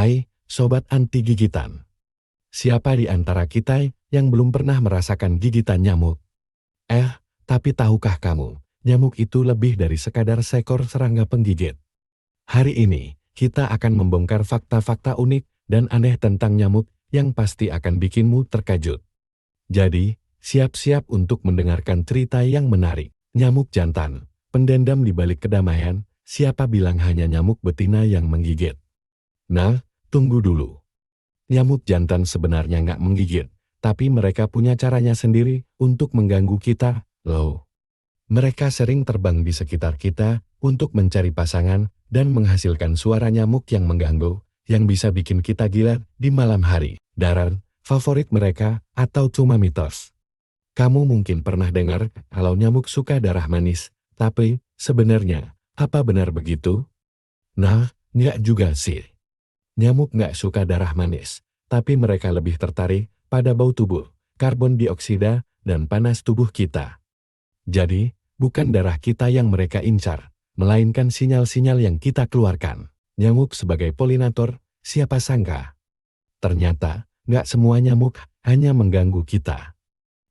Hai, sobat anti gigitan. Siapa di antara kita yang belum pernah merasakan gigitan nyamuk? Tapi tahukah kamu, nyamuk itu lebih dari sekadar seekor serangga penggigit. Hari ini, kita akan membongkar fakta-fakta unik dan aneh tentang nyamuk yang pasti akan bikinmu terkejut. Jadi, siap-siap untuk mendengarkan cerita yang menarik. Nyamuk jantan, pendendam di balik kedamaian. Siapa bilang hanya nyamuk betina yang menggigit? Nah, tunggu dulu. Nyamuk jantan sebenarnya nggak menggigit, tapi mereka punya caranya sendiri untuk mengganggu kita, loh. Mereka sering terbang di sekitar kita untuk mencari pasangan dan menghasilkan suara nyamuk yang mengganggu, yang bisa bikin kita gila di malam hari. Daran, favorit mereka, atau cuma mitos? Kamu mungkin pernah dengar kalau nyamuk suka darah manis, tapi sebenarnya, apa benar begitu? Nah, nggak juga sih. Nyamuk nggak suka darah manis, tapi mereka lebih tertarik pada bau tubuh, karbon dioksida, dan panas tubuh kita. Jadi, bukan darah kita yang mereka incar, melainkan sinyal-sinyal yang kita keluarkan. Nyamuk sebagai polinator, siapa sangka? Ternyata, nggak semua nyamuk hanya mengganggu kita.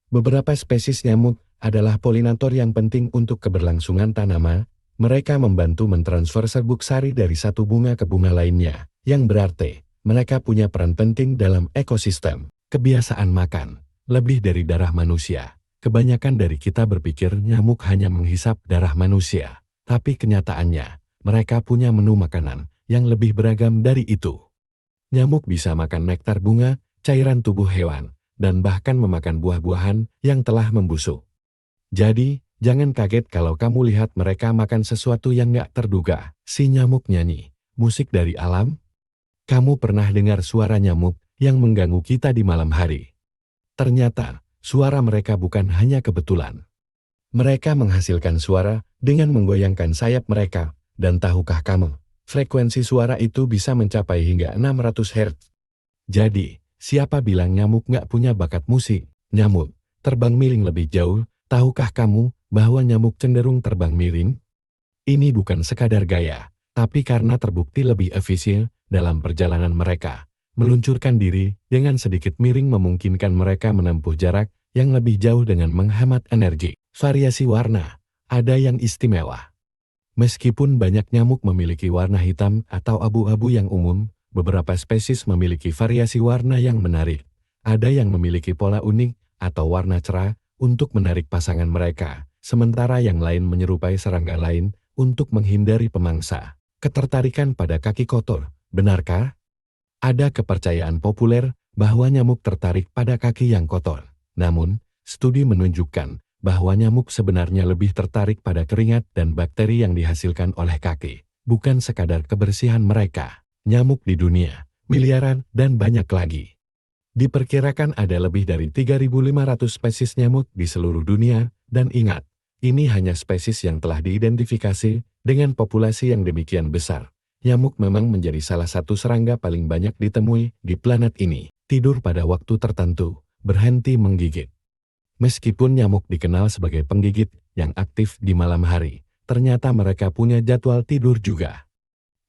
Beberapa spesies nyamuk adalah polinator yang penting untuk keberlangsungan tanaman. Mereka membantu mentransfer serbuk sari dari satu bunga ke bunga lainnya, yang berarti mereka punya peran penting dalam ekosistem. Kebiasaan makan, lebih dari darah manusia. Kebanyakan dari kita berpikir nyamuk hanya menghisap darah manusia, tapi kenyataannya, mereka punya menu makanan yang lebih beragam dari itu. Nyamuk bisa makan nektar bunga, cairan tubuh hewan, dan bahkan memakan buah-buahan yang telah membusuk. Jadi, jangan kaget kalau kamu lihat mereka makan sesuatu yang nggak terduga. Si nyamuk nyanyi, musik dari alam. Kamu pernah dengar suara nyamuk yang mengganggu kita di malam hari? Ternyata, suara mereka bukan hanya kebetulan. Mereka menghasilkan suara dengan menggoyangkan sayap mereka, dan tahukah kamu, frekuensi suara itu bisa mencapai hingga 600 Hz. Jadi, siapa bilang nyamuk nggak punya bakat musik? Nyamuk terbang miring lebih jauh. Tahukah kamu bahwa nyamuk cenderung terbang miring? Ini bukan sekadar gaya, tapi karena terbukti lebih efisien dalam perjalanan mereka. Meluncurkan diri dengan sedikit miring memungkinkan mereka menempuh jarak yang lebih jauh dengan menghemat energi. Variasi warna, ada yang istimewa. Meskipun banyak nyamuk memiliki warna hitam atau abu-abu yang umum, beberapa spesies memiliki variasi warna yang menarik. Ada yang memiliki pola unik atau warna cerah untuk menarik pasangan mereka, sementara yang lain menyerupai serangga lain untuk menghindari pemangsa. Ketertarikan pada kaki kotor, benarkah? Ada kepercayaan populer bahwa nyamuk tertarik pada kaki yang kotor. Namun, studi menunjukkan bahwa nyamuk sebenarnya lebih tertarik pada keringat dan bakteri yang dihasilkan oleh kaki, bukan sekadar kebersihan mereka. Nyamuk di dunia, miliaran dan banyak lagi. Diperkirakan ada lebih dari 3.500 spesies nyamuk di seluruh dunia, dan ingat, ini hanya spesies yang telah diidentifikasi dengan populasi yang demikian besar. Nyamuk memang menjadi salah satu serangga paling banyak ditemui di planet ini. Tidur pada waktu tertentu, berhenti menggigit. Meskipun nyamuk dikenal sebagai penggigit yang aktif di malam hari, ternyata mereka punya jadwal tidur juga.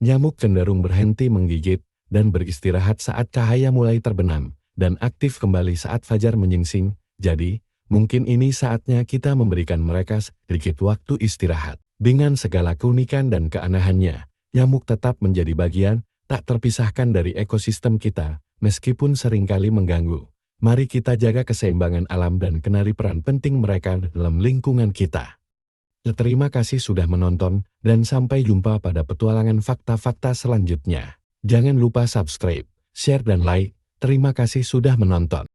Nyamuk cenderung berhenti menggigit dan beristirahat saat cahaya mulai terbenam, dan aktif kembali saat fajar menyingsing. Jadi, mungkin ini saatnya kita memberikan mereka sedikit waktu istirahat. Dengan segala keunikan dan keanehannya, nyamuk tetap menjadi bagian tak terpisahkan dari ekosistem kita, meskipun seringkali mengganggu. Mari kita jaga keseimbangan alam dan kenali peran penting mereka dalam lingkungan kita. Terima kasih sudah menonton, dan sampai jumpa pada petualangan fakta-fakta selanjutnya. Jangan lupa subscribe, share dan like. Terima kasih sudah menonton.